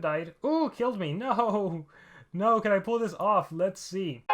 Died. Ooh, killed me. No. No, can I pull this off? Let's see.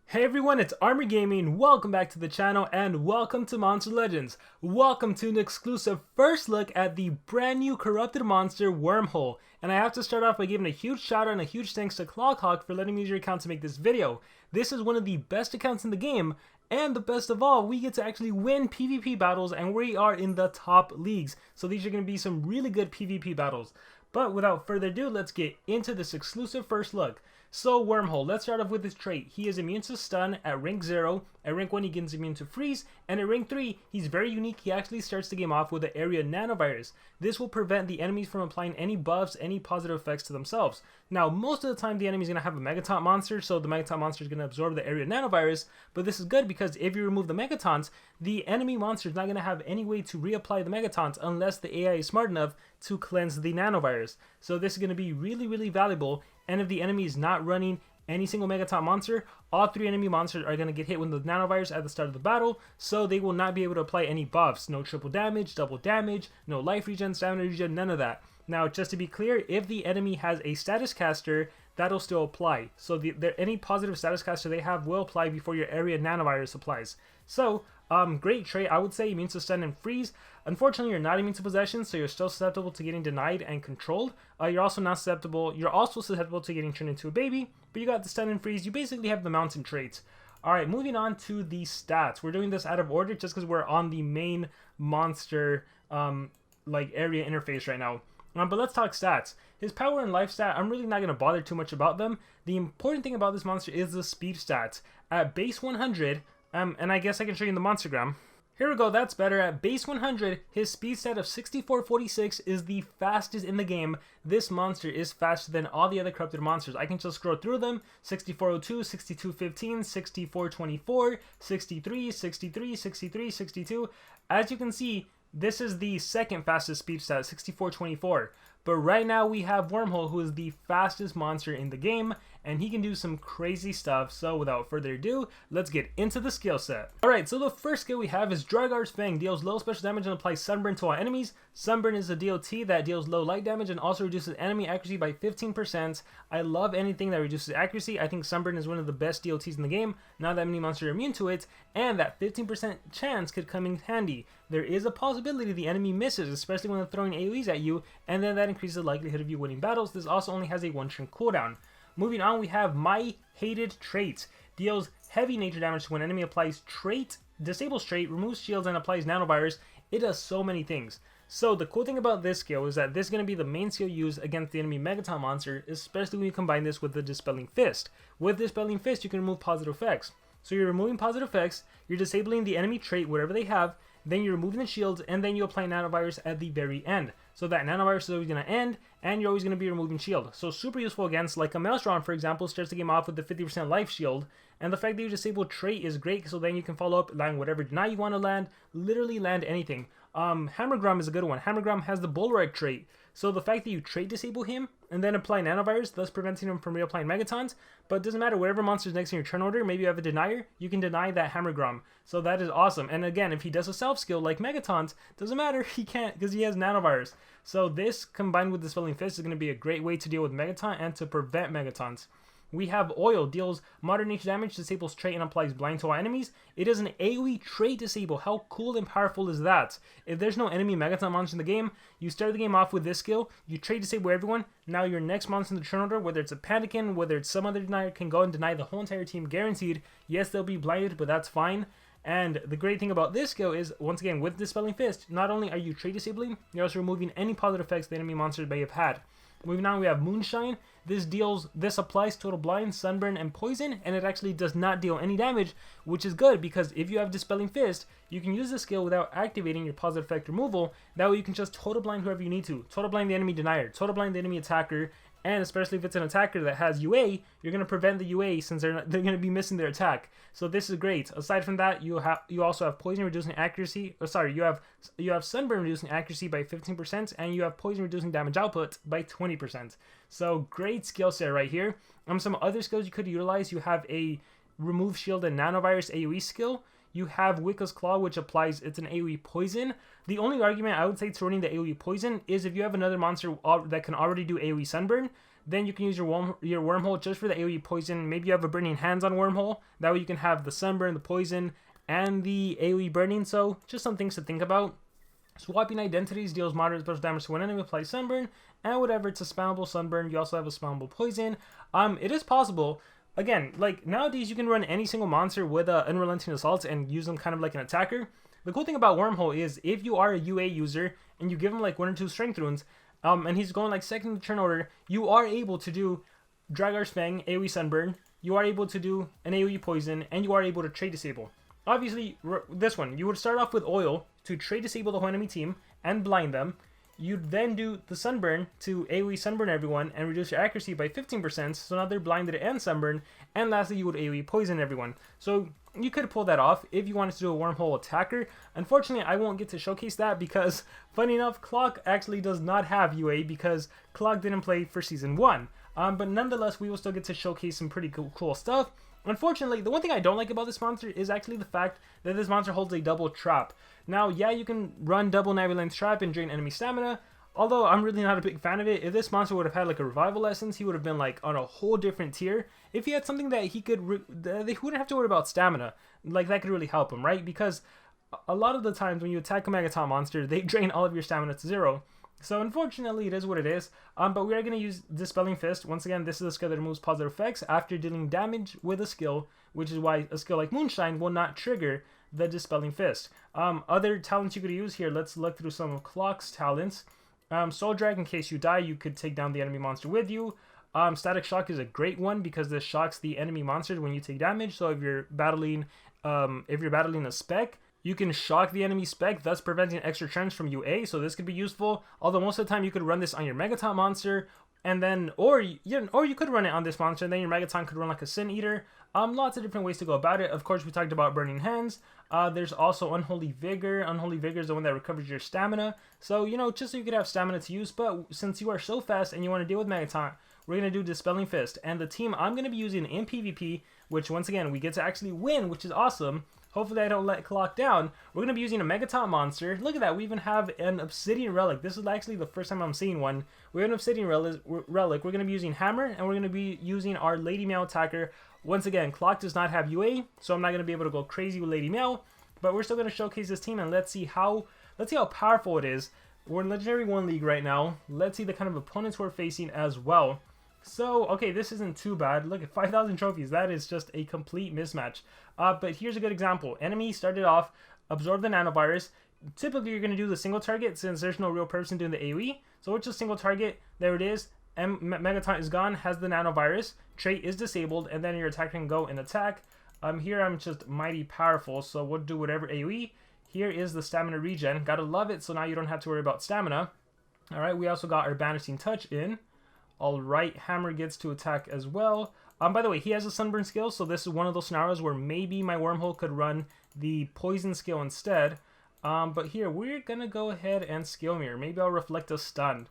Hey everyone, it's Armor Gaming. Welcome back to the channel and welcome to Monster Legends. Welcome to an exclusive first look at the brand new corrupted monster Wormhole. And I have to start off by giving a huge shout out and a huge thanks to Clockhawk for letting me use your account to make this video. This is one of the best accounts in the game, and the best of all, we get to actually win PvP battles and we are in the top leagues. So these are going to be some really good PvP battles. But without further ado, let's get into this exclusive first look. So Wormhole, let's start off with his trait. He is immune to stun at rank 0, at rank 1 he gets immune to freeze, and at rank 3 he's very unique. He actually starts the game off with the area nanovirus. This will prevent the enemies from applying any buffs, any positive effects to themselves. Now most of the time the enemy's going to have a Megaton monster, so the Megaton monster is going to absorb the area nanovirus, but this is good because if you remove the Megatons, the enemy monster is not going to have any way to reapply the Megatons unless the AI is smart enough to cleanse the nanovirus. So this is going to be really valuable. And if the enemy is not running any single Megaton monster, all 3 enemy monsters are going to get hit with the nanovirus at the start of the battle, so they will not be able to apply any buffs. No triple damage, double damage, no life regen, stamina regen, none of that. Now, just to be clear, if the enemy has a status caster, that'll still apply. So any positive status caster they have will apply before your area nanovirus applies. So, great trait. I would say immune to stun and freeze. Unfortunately, you're not immune to possession, so you're still susceptible to getting denied and controlled. You're also susceptible to getting turned into a baby, but you got the stun and freeze. You basically have the mountain traits. Alright, moving on to the stats. We're doing this out of order just because we're on the main monster area interface right now. But let's talk stats. His power and life stat, I'm really not going to bother too much about them. The important thing about this monster is the speed stats. At base 100, and I guess I can show you in the monstergram. Here we go, that's better. At base 100, his speed stat of 6446 is the fastest in the game. This monster is faster than all the other corrupted monsters. I can just scroll through them. 6402, 6215, 6424, 63, 63, 63, 62. As you can see, this is the second fastest speed stat, 6424. But right now we have Wormhole, who is the fastest monster in the game, and he can do some crazy stuff. So without further ado, let's get into the skill set. Alright, so the first skill we have is Dragar's Fang. Deals low special damage and applies Sunburn to all enemies. Sunburn is a DOT that deals low light damage and also reduces enemy accuracy by 15%. I love anything that reduces accuracy. I think Sunburn is one of the best DOTs in the game. Not that many monsters are immune to it, and that 15% chance could come in handy. There is a possibility the enemy misses, especially when they're throwing AoEs at you, and then that increases the likelihood of you winning battles. This also only has a 1 turn cooldown. Moving on, we have My Hated Trait. Deals heavy nature damage when enemy applies trait, disables trait, removes shields, and applies nanovirus. It does so many things. So the cool thing about this skill is that this is going to be the main skill used against the enemy Megaton monster, especially when you combine this with the Dispelling Fist. With Dispelling Fist, you can remove positive effects. So you're removing positive effects, you're disabling the enemy trait, whatever they have, then you're removing the shields, and then you apply nanovirus at the very end. So that nanovirus is always going to end, and you're always going to be removing shield. So super useful against, like a Maelstrom, for example, starts the game off with the 50% life shield. And the fact that you disable trait is great, so then you can follow up, land whatever deny you want to land, literally land anything. Hammergrom is a good one. Hammergrom has the Bulwark trait. So the fact that you trait disable him, and then apply nanovirus, thus preventing him from reapplying Megatons, but it doesn't matter, whatever monster's next in your turn order, maybe you have a denier, you can deny that Hammergrom. So that is awesome. And again, if he does a self skill like Megatons, doesn't matter, he can't, because he has nanovirus. So this, combined with Dispelling Fist, is going to be a great way to deal with Megaton and to prevent Megatons. We have Oil, deals moderate nature damage, disables trait, and applies blind to all enemies. It is an AoE trait disable. How cool and powerful is that? If there's no enemy Megaton monster in the game, you start the game off with this skill, you trait disable everyone, now your next monster in the turn order, whether it's a Pandakin, whether it's some other denier, can go and deny the whole entire team guaranteed. Yes, they'll be blinded, but that's fine. And the great thing about this skill is, once again, with Dispelling Fist, not only are you trait disabling, you're also removing any positive effects the enemy monsters may have had. Moving on, we have Moonshine. This applies Total Blind, Sunburn, and Poison, and it actually does not deal any damage, which is good because if you have Dispelling Fist, you can use this skill without activating your positive effect removal. That way you can just Total Blind whoever you need to. Total Blind the enemy denier, Total Blind the enemy attacker, and especially if it's an attacker that has UA, you're going to prevent the UA since they're going to be missing their attack. So this is great. Aside from that, you also have Poison reducing accuracy. You have Sunburn reducing accuracy by 15%, and you have Poison reducing damage output by 20%. So great skill set right here. Some other skills you could utilize. You have a Remove Shield and Nanovirus AoE skill. you have Wicca's Claw, which applies, it's an AoE poison. The only argument I would say to running the AoE poison is if you have another monster that can already do AoE sunburn, then you can use your Wormhole just for the AoE poison. Maybe you have a Burning Hands on Wormhole, that way you can have the sunburn, the poison, and the AoE burning. So just some things to think about. Swapping identities deals moderate special damage to one enemy, applies sunburn, and whatever, it's a spammable sunburn. You also have a spammable poison. It is possible. Again, like nowadays you can run any single monster with Unrelenting Assault and use them kind of like an attacker. The cool thing about Wormhole is if you are a UA user and you give him like 1 or 2 strength runes, and he's going like second in the turn order, you are able to do Dragar's Fang, AoE sunburn, you are able to do an AoE poison, and you are able to trade disable. Obviously, this one, you would start off with oil to trade disable the whole enemy team and blind them. You'd then do the sunburn to AoE sunburn everyone and reduce your accuracy by 15%, so now they're blinded and sunburn. And lastly, you would AoE poison everyone. So you could pull that off if you wanted to do a Wormhole attacker. Unfortunately, I won't get to showcase that because, funny enough, Clock actually does not have UA because Clock didn't play for Season 1. But nonetheless, we will still get to showcase some pretty cool stuff. Unfortunately, the one thing I don't like about this monster is actually the fact that this monster holds a double trap. Now, yeah, you can run double Navi trap and drain enemy stamina, although I'm really not a big fan of it. If this monster would have had like a revival essence, he would have been like on a whole different tier. If he had something that he could, they wouldn't have to worry about stamina. Like that could really help him, right? Because a lot of the times when you attack a Megaton monster, they drain all of your stamina to 0. So unfortunately, it is what it is. But we are going to use Dispelling Fist. Once again, this is a skill that removes positive effects after dealing damage with a skill, which is why a skill like Moonshine will not trigger the Dispelling Fist. Other talents you could use here, let's look through some of Clock's talents. Soul Drag, in case you die, you could take down the enemy monster with you. Static Shock is a great one because this shocks the enemy monsters when you take damage. So if you're battling a spec, you can shock the enemy spec, thus preventing extra turns from UA, so this could be useful. Although most of the time you could run this on your Megaton monster, and then, or you could run it on this monster, and then your Megaton could run like a Sin Eater. Lots of different ways to go about it. Of course, we talked about Burning Hands. There's also Unholy Vigor. Unholy Vigor is the one that recovers your stamina. So, just so you could have stamina to use, but since you are so fast and you want to deal with Megaton, we're going to do Dispelling Fist. And the team I'm going to be using in PvP, which once again, we get to actually win, which is awesome. Hopefully I don't let Clock down. We're going to be using a Megaton monster. Look at that. We even have an Obsidian Relic. This is actually the first time I'm seeing one. We have an Obsidian Relic. We're going to be using Hammer, and we're going to be using our Lady Meow attacker. Once again, Clock does not have UA, so I'm not going to be able to go crazy with Lady Meow. But we're still going to showcase this team, and let's see how powerful it is. We're in Legendary 1 League right now. Let's see the kind of opponents we're facing as well. So, okay, this isn't too bad. Look at 5,000 trophies. That is just a complete mismatch. But here's a good example. Enemy started off, absorb the nanovirus. Typically, you're going to do the single target since there's no real person doing the AoE. So it's just single target. There it is. Megaton is gone, has the nanovirus. Trait is disabled, and then your attacker can go and attack. Here I'm just mighty powerful, so we'll do whatever AoE. Here is the stamina regen. Gotta love it, so now you don't have to worry about stamina. Alright, we also got our Banishing Touch in. Alright, Hammer gets to attack as well. By the way, he has a Sunburn skill, so this is one of those scenarios where maybe my Wormhole could run the Poison skill instead. But here, we're gonna go ahead and Skill Mirror. Maybe I'll reflect a stun.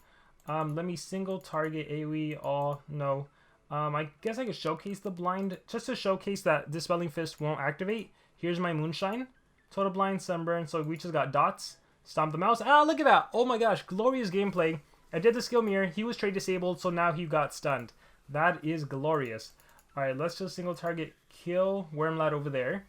Let me single target AoE. Oh, no. I guess I could showcase the blind, just to showcase that Dispelling Fist won't activate. Here's my Moonshine. Total Blind, Sunburn, so we just got dots. Stomp the mouse. Ah, look at that! Oh my gosh, glorious gameplay. I did the skill mirror, he was trade disabled, so now he got stunned. That is glorious. Alright, let's just single target kill Wormlad over there.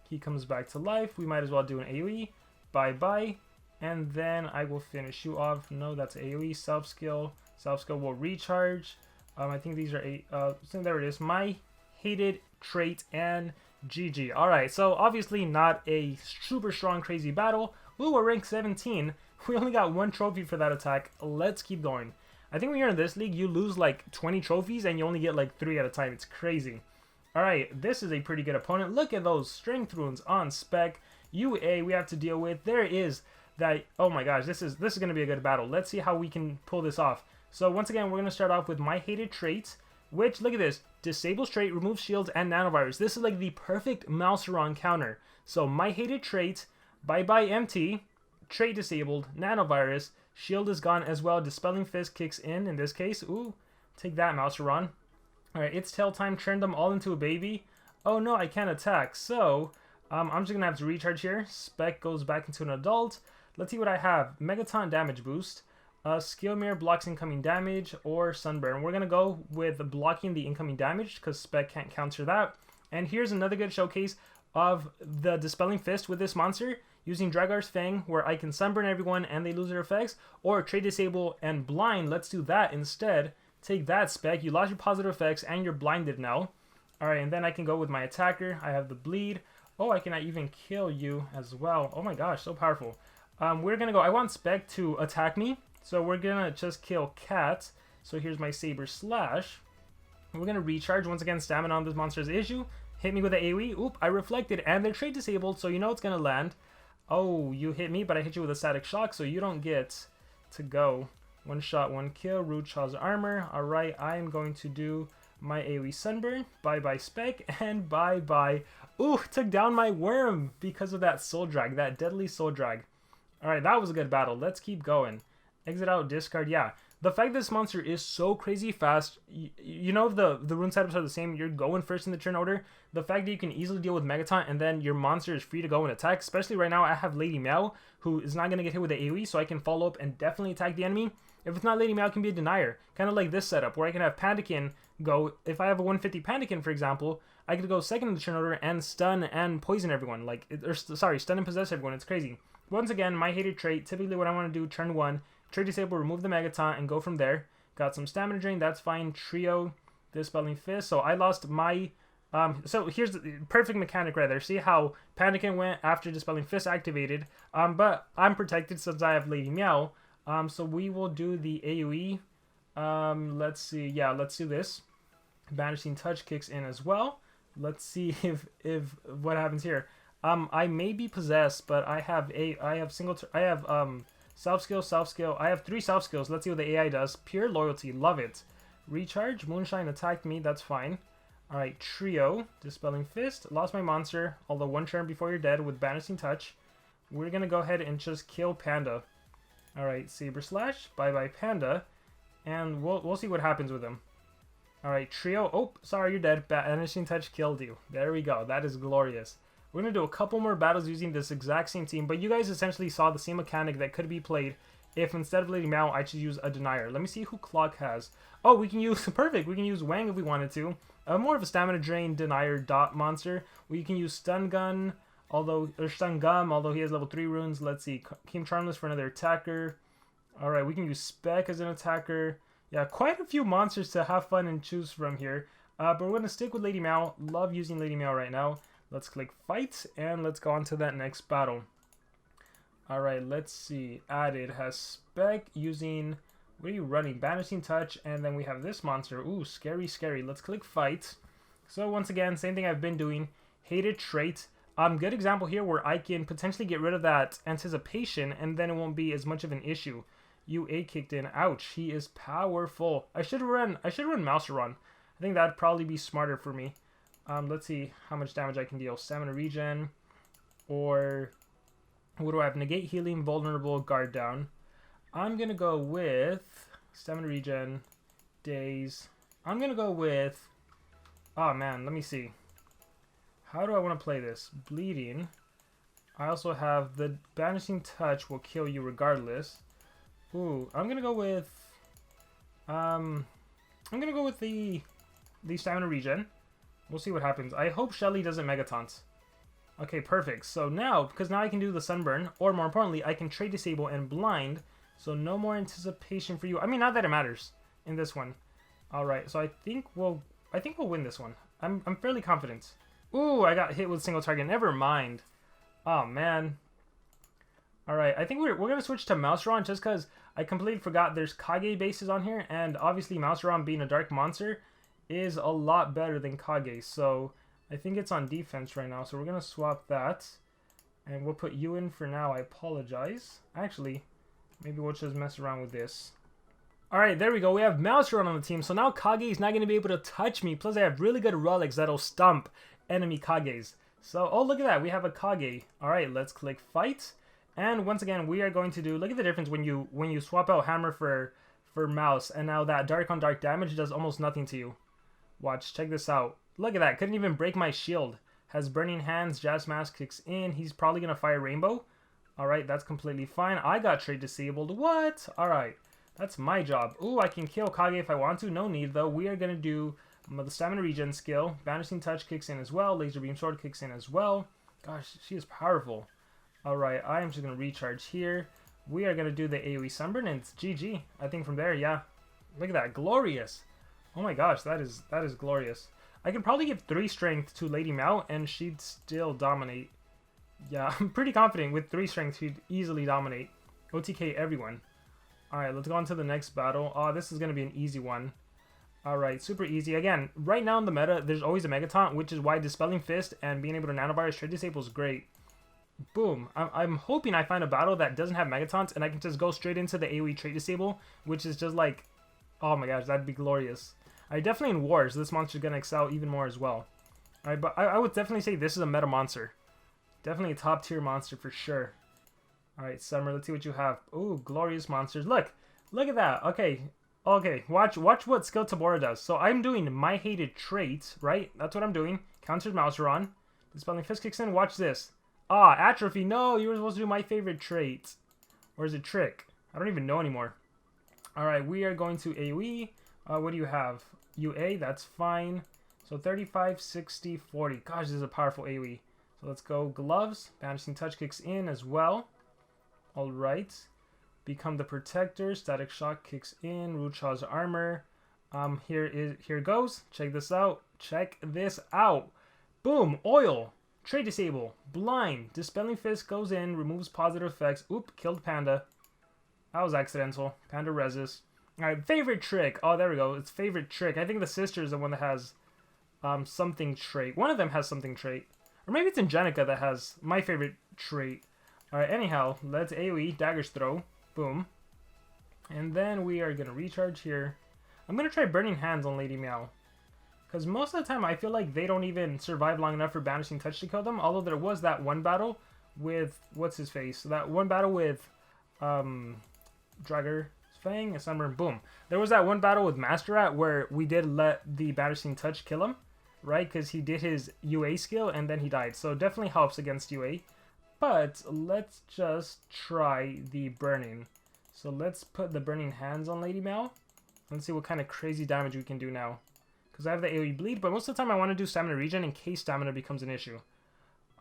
He comes back to life. We might as well do an AoE. Bye-bye. And then I will finish you off. No, that's AoE. Self-skill. Self-skill will recharge. I think these are so there it is. My hated trait and GG. Alright, so obviously not a super strong, crazy battle. Ooh, we're rank 17. We only got 1 trophy for that attack. Let's keep going. I think when you're in this league, you lose like 20 trophies and you only get like 3 at a time. It's crazy. Alright, this is a pretty good opponent. Look at those strength runes on spec. UA we have to deal with. There is that. Oh my gosh, this is going to be a good battle. Let's see how we can pull this off. So once again, we're going to start off with my hated traits, which, look at this, disables trait, removes shields, and nanovirus. This is like the perfect Mouseron counter. So my hated trait, bye-bye MT, trait disabled, nanovirus, shield is gone as well, Dispelling Fist kicks in this case. Ooh, take that, Mouseron. Alright, it's tail time, turn them all into a baby. Oh no, I can't attack, so I'm just gonna have to recharge here. Spec goes back into an adult. Let's see what I have. Megaton damage boost. Skill Mirror blocks incoming damage, or Sunburn. We're gonna go with blocking the incoming damage because Spec can't counter that. And here's another good showcase of the Dispelling Fist with this monster, using Dragar's Fang, where I can Sunburn everyone and they lose their effects, or Trade Disable and Blind. Let's do that instead. Take that, Spec. You lost your positive effects and you're blinded now. Alright, and then I can go with my attacker. I have the Bleed. Oh, I can even kill you as well. Oh my gosh, so powerful. We're gonna go. I want Spec to attack me, so we're gonna just kill Cat. So here's my Saber Slash. We're gonna recharge. Once again, stamina on this monster's issue. Hit me with an AoE. Oop, I reflected, and they're trade disabled, so you know it's gonna land. Oh, you hit me, but I hit you with a Static Shock, so you don't get to go. One shot, one kill. Root Shaw's Armor. Alright, I am going to do my AoE Sunburn. Bye-bye Spec, and bye-bye. Ooh, took down my Worm because of that Soul Drag, that deadly Soul Drag. Alright, that was a good battle. Let's keep going. Exit out, discard, yeah. The fact this monster is so crazy fast, you know the rune setups are the same, you're going first in the turn order. The fact that you can easily deal with Megaton and then your monster is free to go and attack, especially right now I have Lady Meow, who is not going to get hit with the AoE, so I can follow up and definitely attack the enemy. If it's not Lady Meow, it can be a denier. Kind of like this setup, where I can have Pandakin go, if I have a 150 Pandakin, for example, I could go second in the turn order and stun and poison everyone, stun and possess everyone. It's crazy. Once again, my hated trait, typically what I want to do, turn 1, Trade Disable, remove the Megaton, and go from there. Got some Stamina Drain, that's fine. Trio, Dispelling Fist. So I lost my... so here's the perfect mechanic right there. See how Pandakin went after Dispelling Fist activated. But I'm protected since I have Lady Meow. So we will do the AoE. Let's see. Yeah, let's do this. Banishing Touch kicks in as well. Let's see if what happens here. I may be possessed, but I have self skill. I have 3 self skills. Let's see what the AI does. Pure Loyalty, love it. Recharge, Moonshine attacked me, that's fine. Alright, Trio, Dispelling Fist. Lost my monster, although 1 turn before you're dead with Banishing Touch. We're gonna go ahead and just kill Panda. Alright, Saber Slash, bye-bye Panda. And we'll see what happens with him. Alright, Trio, oh, sorry, you're dead. Banishing Touch killed you. There we go, that is glorious. We're going to do a couple more battles using this exact same team, but you guys essentially saw the same mechanic that could be played if instead of Lady Meow, I should use a Denier. Let me see who Clock has. Oh, we can use, perfect, we can use Wang if we wanted to. More of a Stamina Drain Denier dot monster. We can use Stun Gun, or Stun Gum, although he has level 3 runes. Let's see, Keem Charmless for another attacker. Alright, we can use Spec as an attacker. Yeah, quite a few monsters to have fun and choose from here. But we're going to stick with Lady Meow. Love using Lady Meow right now. Let's click Fight, and let's go on to that next battle. Alright, let's see. Added has Spec using... What are you running? Banishing Touch, and then we have this monster. Ooh, scary, scary. Let's click Fight. So once again, same thing I've been doing. Hated trait. Good example here where I can potentially get rid of that anticipation, and then it won't be as much of an issue. UA kicked in. Ouch, he is powerful. I should run Mouseron. I think that'd probably be smarter for me. Let's see how much damage I can deal. Stamina Regen, or what do I have? Negate Healing, Vulnerable, Guard Down. I'm going to go with Stamina Regen, Daze. I'm going to go with, oh man, let me see. How do I want to play this? Bleeding. I also have the Banishing Touch will kill you regardless. Ooh, I'm going to go with, the Stamina Regen. We'll see what happens. I hope Shelly doesn't Megataunt. Okay, perfect. So now, because now I can do the Sunburn, or more importantly, I can Trade Disable and Blind, so no more anticipation for you. I mean, not that it matters in this one. Alright, so I think we'll win this one. I'm fairly confident. Ooh, I got hit with single target. Never mind. Oh, man. Alright, I think we're going to switch to Mouseron just because I completely forgot there's Kage bases on here, and obviously Mouseron being a dark monster is a lot better than Kage, so I think it's on defense right now, so we're going to swap that, and we'll put you in for now. I apologize. Actually, maybe we'll just mess around with this. Alright, there we go. We have Mouseron on the team, so now Kage is not going to be able to touch me, plus I have really good relics that'll stump enemy Kages. So, oh, look at that. We have a Kage. Alright, let's click Fight, and once again, we are going to do, look at the difference when you swap out Hammer for Mouse, and now that dark on dark damage does almost nothing to you. Watch, check this out. Look at that, couldn't even break my shield. has Burning Hands. Jazz Mask kicks in. He's probably going to fire Rainbow. Alright, that's completely fine. I got trade disabled. What? Alright, that's my job. Ooh, I can kill Kage if I want to. No need, though. We are going to do the Stamina Regen skill. Banishing Touch kicks in as well. Laser Beam Sword kicks in as well. Gosh, she is powerful. Alright, I am just going to recharge here. We are going to do the AoE Sunburn, and it's GG. I think from there, yeah. Look at that. Glorious. Oh my gosh, that is glorious. I can probably give 3 strength to Lady Mao, and she'd still dominate. Yeah, I'm pretty confident with 3 strength she'd easily dominate. OTK everyone. Alright, let's go on to the next battle. Oh, this is going to be an easy one. Alright, super easy. Again, right now in the meta, there's always a Mega Taunt, which is why Dispelling Fist and being able to Nanovirus trade disable is great. Boom. I'm hoping I find a battle that doesn't have Mega Taunts, and I can just go straight into the AoE trade disable, which is just like, oh my gosh, that'd be glorious. Alright, definitely in Wars, this monster's going to excel even more as well. Alright, but I would definitely say this is a meta monster. Definitely a top tier monster for sure. Alright, Summer, let's see what you have. Ooh, glorious monsters. Look at that. Okay, watch what skill Tabora does. So I'm doing My Hated Trait, right? That's what I'm doing. Counters Mouseron. Dispelling Fist kicks in. Watch this. Ah, Atrophy. No, you were supposed to do My Favorite Trait. Or is it Trick? I don't even know anymore. Alright, we are going to AoE. What do you have? UA, that's fine. So 35, 60, 40. Gosh, this is a powerful AoE. So let's go Gloves. Banishing Touch kicks in as well. Alright. Become the Protector. Static Shock kicks in. Ruchaw's Armor. Here goes. Check this out. Check this out. Boom. Oil. Trade Disable. Blind. Dispelling Fist goes in. Removes positive effects. Oop. Killed Panda. That was accidental. Panda Resist. Alright. Favorite Trick. Oh, there we go. It's Favorite Trick. I think the sister is the one that has something trait. One of them has something trait. Or maybe it's Angenica that has My Favorite Trait. Alright, anyhow, let's AoE, Dagger's Throw. Boom. And then we are going to recharge here. I'm going to try Burning Hands on Lady Meow. Because most of the time I feel like they don't even survive long enough for Banishing Touch to kill them. Although there was that one battle with, what's his face? That one battle with Dragger Fang, a Sunburn, boom. There was that one battle with Master Rat where we did let the Banishing Touch kill him. Right, because he did his UA skill and then he died. So it definitely helps against UA. But let's just try the Burning. So let's put the Burning Hands on Lady Meow. Let's see what kind of crazy damage we can do now. Because I have the AoE Bleed, but most of the time I want to do Stamina Regen in case Stamina becomes an issue.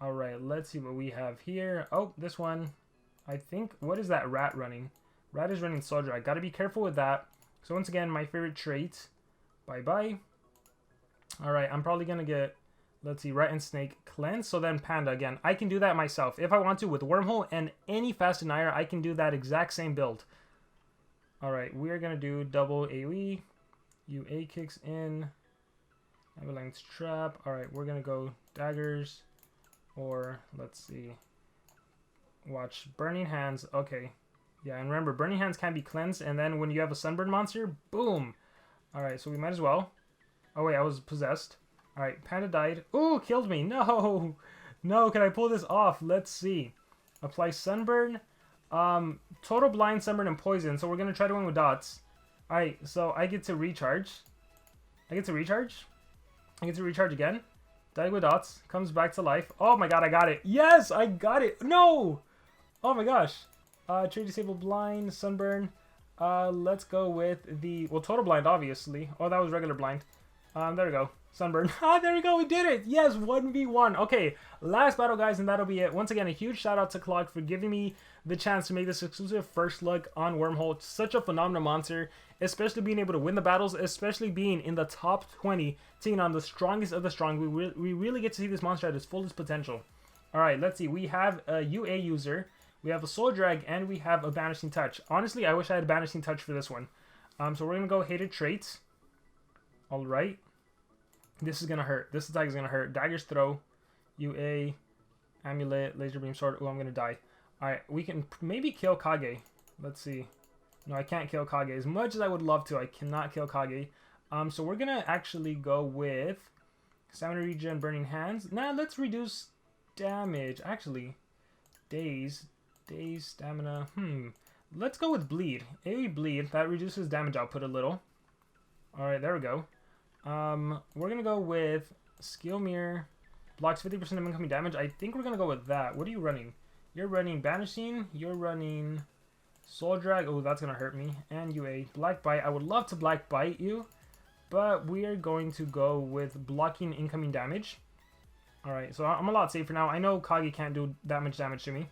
Alright, let's see what we have here. Oh, this one. I think, what is that Rat running? Rat is running Soldier. I gotta be careful with that. So once again, My Favorite Trait. Bye-bye. Alright, I'm probably going to get, let's see, Rat and Snake Cleanse. So then Panda again. I can do that myself. If I want to with Wormhole and any Fast Denier, I can do that exact same build. Alright, we are going to do double AoE. UA kicks in. Avalanche Trap. Alright, we're going to go Daggers. Or, let's see. Watch. Burning Hands. Okay. Yeah, and remember, Burning Hands can be cleansed. And then when you have a Sunburn monster, boom. Alright, so we might as well. Oh wait, I was possessed. Alright, Panda died. Ooh, killed me. No! No, can I pull this off? Let's see. Apply Sunburn. Total Blind, Sunburn, and Poison. So we're going to try to win with dots. Alright, so I get to recharge. I get to recharge again. Die with dots. Comes back to life. Oh my god, I got it. Yes, I got it. No! Oh my gosh. Trade Disable Blind, Sunburn. Let's go with the... Well, Total Blind, obviously. Oh, that was regular blind. There we go. Sunburn. Ah, there we go. We did it. Yes, 1v1. Okay, last battle, guys, and that'll be it. Once again, a huge shout out to Clock for giving me the chance to make this exclusive first look on Wormhole. It's such a phenomenal monster, especially being able to win the battles, especially being in the top 20, taking on the strongest of the strong. We really get to see this monster at its fullest potential. All right, let's see. We have a UA user, we have a Soul Drag, and we have a Banishing Touch. Honestly, I wish I had a Banishing Touch for this one. So we're going to go Hated Traits. All right. This is going to hurt. This attack is going to hurt. Dagger's Throw, UA, Amulet, Laser Beam Sword. Oh, I'm going to die. Alright, we can maybe kill Kage. Let's see. No, I can't kill Kage. As much as I would love to, I cannot kill Kage. So we're going to actually go with Stamina Regen, Burning Hands. Nah, let's reduce damage. Actually, Daze, Stamina. Let's go with Bleed. AoE Bleed. That reduces damage output a little. Alright, there we go. We're going to go with Skill Mirror, Blocks 50% of incoming damage. I think we're going to go with that. What are you running? You're running Banishing. You're running Soul Drag. Oh, that's going to hurt me. And you a Black Bite. I would love to Black Bite you, but we are going to go with blocking incoming damage. Alright, so I'm a lot safer now. I know Kage can't do that much damage to me.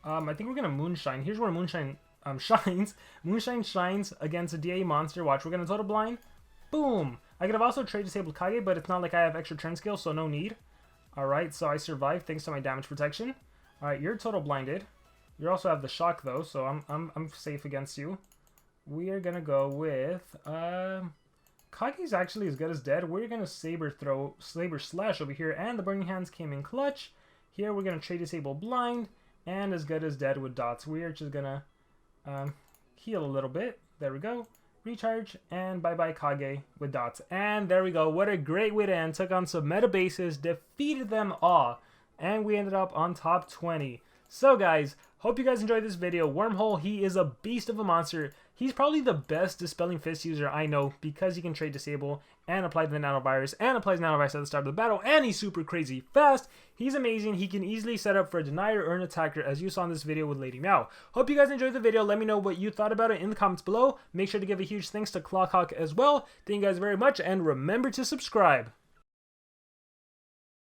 I think we're going to Moonshine. Here's where Moonshine shines. Moonshine shines against a DA monster. Watch, we're going to Total Blind. Boom! I could have also trade disabled Kage, but it's not like I have extra turn skill, so no need. Alright, so I survived thanks to my damage protection. Alright, you're Total Blinded. You also have the Shock, though, so I'm safe against you. We are going to go with... Kage's actually as good as dead. We're going to Saber Slash over here, and the Burning Hands came in clutch. Here we're going to trade Disable Blind, and as good as dead with dots. We are just going to heal a little bit. There we go. Recharge, and bye-bye Kage with dots. And there we go. What a great way to end. Took on some meta bases, defeated them all, and we ended up on top 20. So guys, hope you guys enjoyed this video. Wormhole, he is a beast of a monster. He's probably the best Dispelling Fist user I know because he can trade Disable and apply the Nanovirus and applies Nanovirus at the start of the battle, and he's super crazy fast. He's amazing. He can easily set up for a Denier or an Attacker, as you saw in this video with Lady Meow. Hope you guys enjoyed the video. Let me know what you thought about it in the comments below. Make sure to give a huge thanks to Clockhawk as well. Thank you guys very much, and remember to subscribe.